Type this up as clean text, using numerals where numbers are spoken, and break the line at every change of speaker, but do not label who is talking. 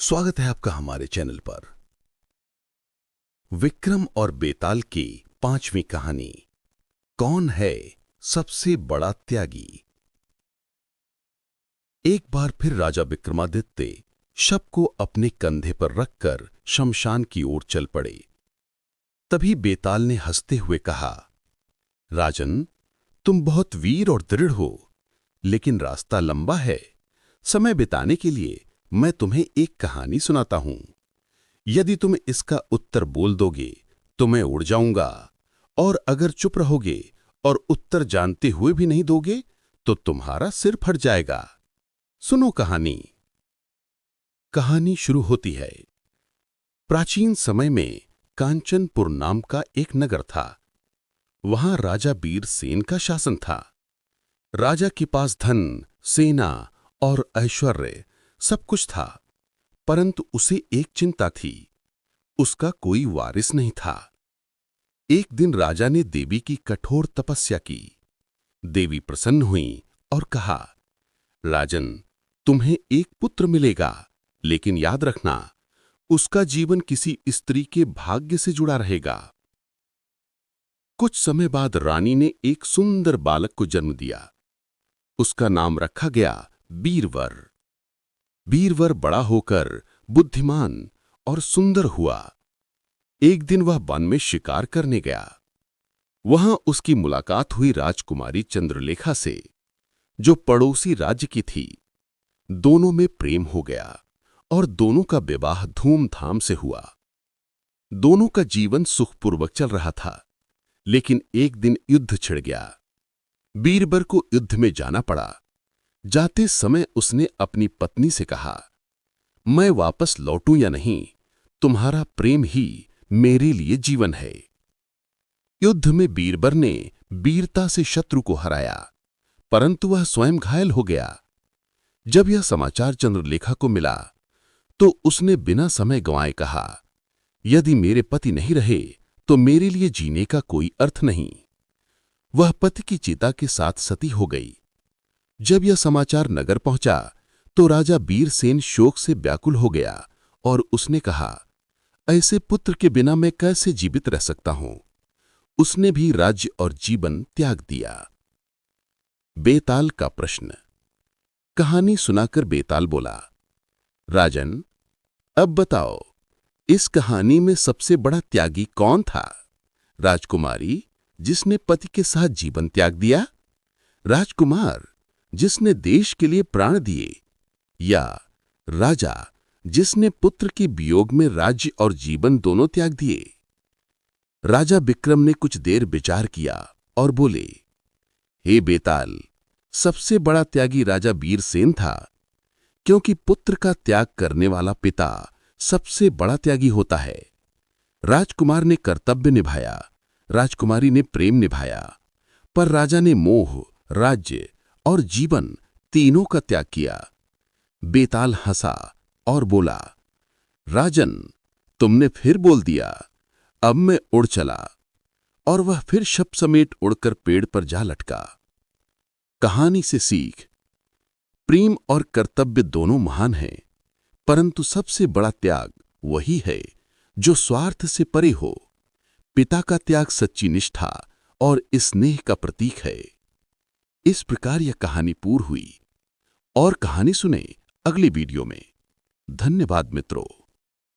स्वागत है आपका हमारे चैनल पर। विक्रम और बेताल की 5वीं कहानी, कौन है सबसे बड़ा त्यागी। एक बार फिर राजा विक्रमादित्य शव को अपने कंधे पर रखकर शमशान की ओर चल पड़े। तभी बेताल ने हंसते हुए कहा, राजन, तुम बहुत वीर और दृढ़ हो, लेकिन रास्ता लंबा है। समय बिताने के लिए मैं तुम्हें एक कहानी सुनाता हूं। यदि तुम इसका उत्तर बोल दोगे तो मैं उड़ जाऊंगा, और अगर चुप रहोगे और उत्तर जानते हुए भी नहीं दोगे तो तुम्हारा सिर फट जाएगा। सुनो कहानी। कहानी शुरू होती है। प्राचीन समय में कांचनपुर नाम का एक नगर था। वहां राजा बीरसेन का शासन था। राजा के पास धन, सेना और ऐश्वर्य सब कुछ था, परंतु उसे एक चिंता थी, उसका कोई वारिस नहीं था। एक दिन राजा ने देवी की कठोर तपस्या की। देवी प्रसन्न हुई और कहा, राजन, तुम्हें एक पुत्र मिलेगा, लेकिन याद रखना, उसका जीवन किसी स्त्री के भाग्य से जुड़ा रहेगा। कुछ समय बाद रानी ने एक सुंदर बालक को जन्म दिया। उसका नाम रखा गया बीरवर। बीरवर बड़ा होकर बुद्धिमान और सुंदर हुआ। एक दिन वह वन में शिकार करने गया। वहां उसकी मुलाकात हुई राजकुमारी चंद्रलेखा से, जो पड़ोसी राज्य की थी। दोनों में प्रेम हो गया और दोनों का विवाह धूमधाम से हुआ। दोनों का जीवन सुखपूर्वक चल रहा था, लेकिन एक दिन युद्ध छिड़ गया। बीरबर को युद्ध में जाना पड़ा। जाते समय उसने अपनी पत्नी से कहा, मैं वापस लौटूं या नहीं, तुम्हारा प्रेम ही मेरे लिए जीवन है। युद्ध में बीरबर ने वीरता से शत्रु को हराया, परंतु वह स्वयं घायल हो गया। जब यह समाचार चंद्रलेखा को मिला तो उसने बिना समय गंवाए कहा, यदि मेरे पति नहीं रहे तो मेरे लिए जीने का कोई अर्थ नहीं। वह पति की चिता के साथ सती हो गई। जब यह समाचार नगर पहुंचा तो राजा बीरसेन शोक से व्याकुल हो गया और उसने कहा, ऐसे पुत्र के बिना मैं कैसे जीवित रह सकता हूं। उसने भी राज्य और जीवन त्याग दिया। बेताल का प्रश्न। कहानी सुनाकर बेताल बोला, राजन, अब बताओ, इस कहानी में सबसे बड़ा त्यागी कौन था? राजकुमारी जिसने पति के साथ जीवन त्याग दिया, राजकुमार जिसने देश के लिए प्राण दिए, या राजा जिसने पुत्र के वियोग में राज्य और जीवन दोनों त्याग दिए? राजा विक्रम ने कुछ देर विचार किया और बोले, हे बेताल, सबसे बड़ा त्यागी राजा बीरसेन था, क्योंकि पुत्र का त्याग करने वाला पिता सबसे बड़ा त्यागी होता है। राजकुमार ने कर्तव्य निभाया, राजकुमारी ने प्रेम निभाया, पर राजा ने मोह, राज्य और जीवन तीनों का त्याग किया। बेताल हंसा और बोला, राजन, तुमने फिर बोल दिया। अब मैं उड़ चला। और वह फिर शव समेत उड़कर पेड़ पर जा लटका। कहानी से सीख। प्रेम और कर्तव्य दोनों महान हैं, परंतु सबसे बड़ा त्याग वही है जो स्वार्थ से परे हो। पिता का त्याग सच्ची निष्ठा और स्नेह का प्रतीक है। इस प्रकार यह कहानी पूरी हुई। और कहानी सुने अगली वीडियो में। धन्यवाद मित्रों।